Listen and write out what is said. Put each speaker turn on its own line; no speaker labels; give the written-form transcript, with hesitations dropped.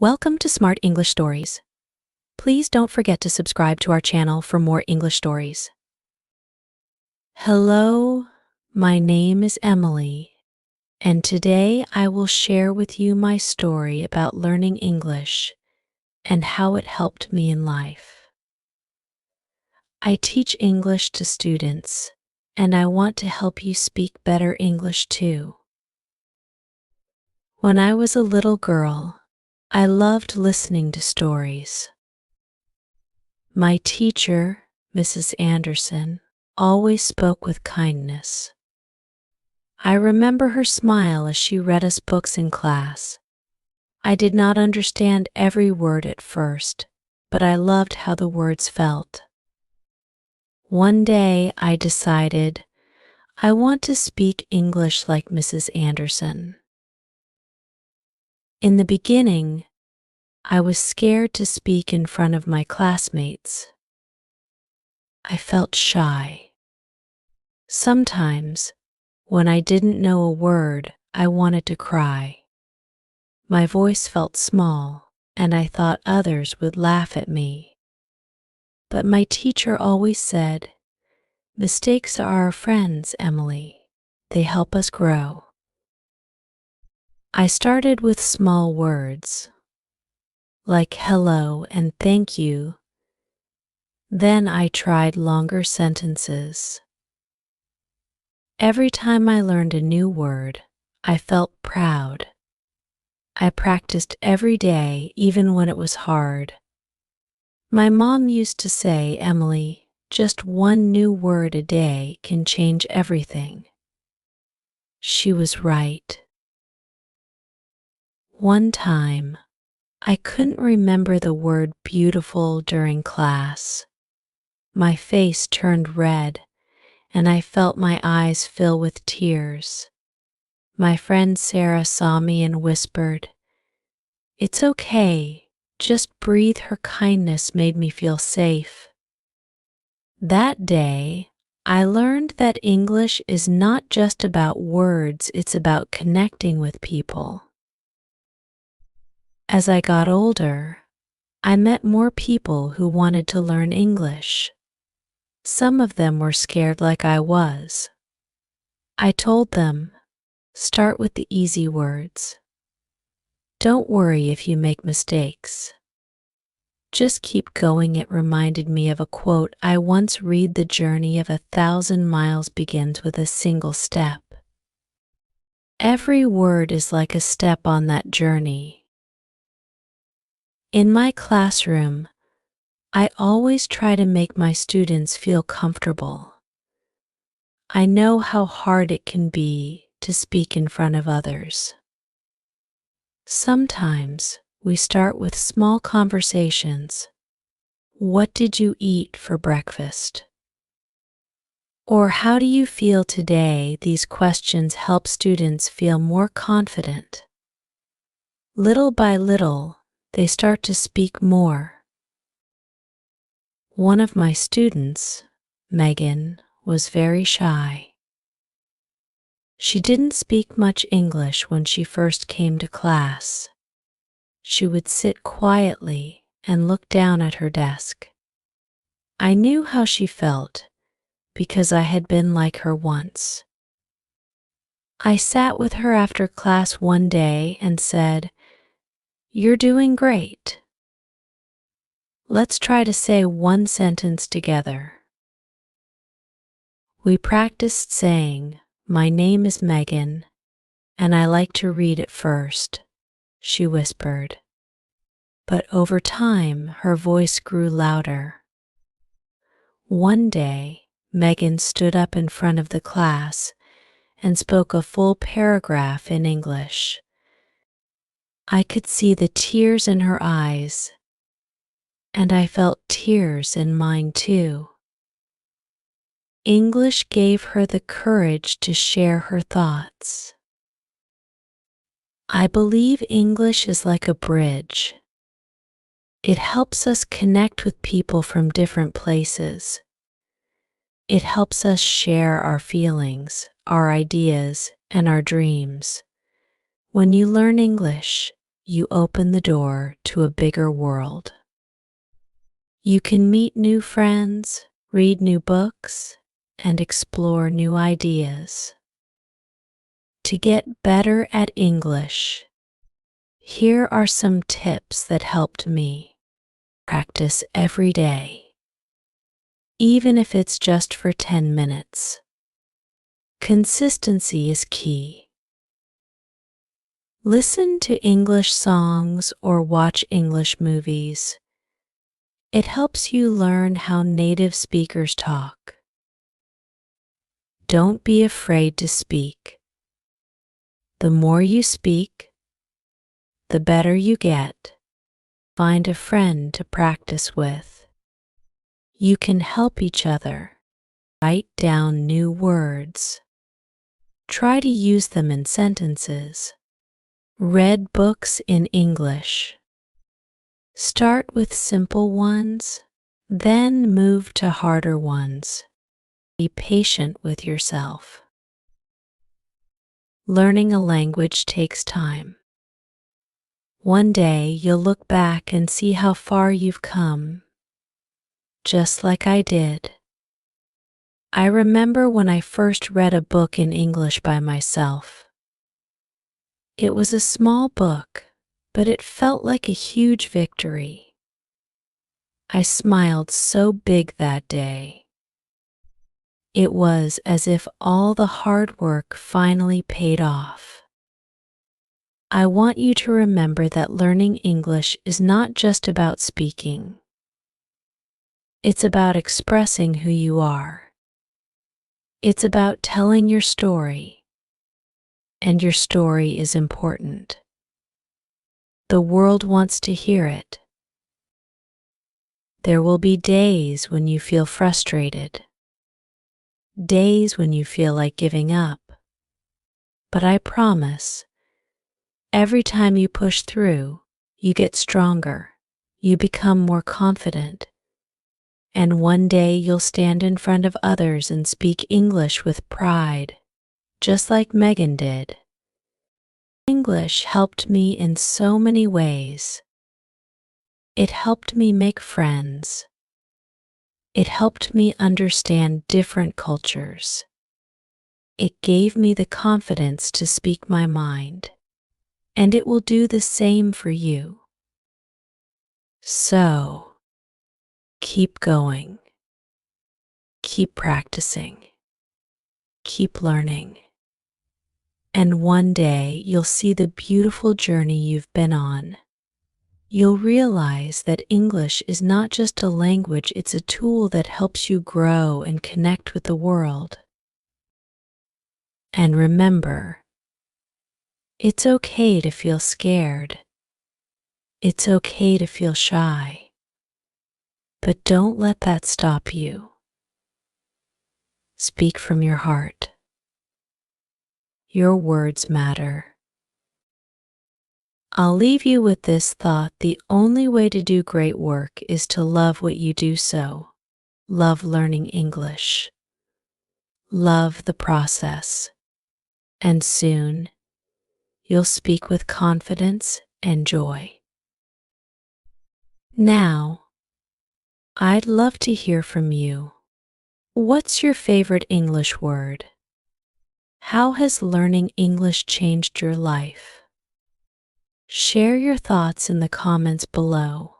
Welcome to Smart English Stories. Please don't forget to subscribe to our channel for more English stories. Hello, my name is Emily, and today I will share with you my story about learning English and how it helped me in life. I teach English to students, and I want to help you speak better English too. When I was a little girl, I loved listening to stories. My teacher, Mrs. Anderson, always spoke with kindness. I remember her smile as she read us books in class. I did not understand every word at first, but I loved how the words felt. One day I decided I want to speak English like Mrs. Anderson. In the beginning, I was scared to speak in front of my classmates. I felt shy. Sometimes, when I didn't know a word, I wanted to cry. My voice felt small, and I thought others would laugh at me. But my teacher always said, "Mistakes are our friends, Emily. They help us grow." I started with small words, like hello and thank you. Then I tried longer sentences. Every time I learned a new word, I felt proud. I practiced every day, even when it was hard. My mom used to say, "Emily, just one new word a day can change everything." She was right. One time, I couldn't remember the word beautiful during class. My face turned red, and I felt my eyes fill with tears. My friend Sarah saw me and whispered, "It's okay, just breathe." Her kindness made me feel safe. That day, I learned that English is not just about words, it's about connecting with people. As I got older, I met more people who wanted to learn English. Some of them were scared like I was. I told them, start with the easy words. Don't worry if you make mistakes. Just keep going. It reminded me of a quote I once read: "The journey of 1,000 miles begins with a single step." Every word is like a step on that journey. In my classroom, I always try to make my students feel comfortable. I know how hard it can be to speak in front of others. Sometimes we start with small conversations. What did you eat for breakfast? Or how do you feel today? These questions help students feel more confident. Little by little, they start to speak more. One of my students, Megan, was very shy. She didn't speak much English when she first came to class. She would sit quietly and look down at her desk. I knew how she felt because I had been like her once. I sat with her after class one day and said, "You're doing great. Let's try to say one sentence together." We practiced saying, "My name is Megan, and I like to read it first," she whispered. But over time, her voice grew louder. One day, Megan stood up in front of the class and spoke a full paragraph in English. I could see the tears in her eyes, and I felt tears in mine too. English gave her the courage to share her thoughts. I believe English is like a bridge. It helps us connect with people from different places. It helps us share our feelings, our ideas, and our dreams. When you learn English, you open the door to a bigger world. You can meet new friends, read new books, and explore new ideas. To get better at English, here are some tips that helped me. Practice every day, even if it's just for 10 minutes. Consistency is key. Listen to English songs or watch English movies. It helps you learn how native speakers talk. Don't be afraid to speak. The more you speak, the better you get. Find a friend to practice with. You can help each other. Write down new words. Try to use them in sentences. Read books in English. Start with simple ones, then move to harder ones. Be patient with yourself. Learning a language takes time. One day you'll look back and see how far you've come, just like I did. I remember when I first read a book in English by myself. It was a small book, but it felt like a huge victory. I smiled so big that day. It was as if all the hard work finally paid off. I want you to remember that learning English is not just about speaking. It's about expressing who you are. It's about telling your story. And your story is important. The world wants to hear it. There will be days when you feel frustrated. Days when you feel like giving up. But I promise, every time you push through, you get stronger, you become more confident, and one day you'll stand in front of others and speak English with pride, just like Megan did. English helped me in so many ways. It helped me make friends. It helped me understand different cultures. It gave me the confidence to speak my mind. And it will do the same for you. So, keep going. Keep practicing. Keep learning. And one day you'll see the beautiful journey you've been on. You'll realize that English is not just a language, it's a tool that helps you grow and connect with the world. And remember, it's okay to feel scared. It's okay to feel shy. But don't let that stop you. Speak from your heart. Your words matter. I'll leave you with this thought: the only way to do great work is to love what you do. So, love learning English. Love the process. And soon, you'll speak with confidence and joy. Now, I'd love to hear from you. What's your favorite English word? How has learning English changed your life? Share your thoughts in the comments below.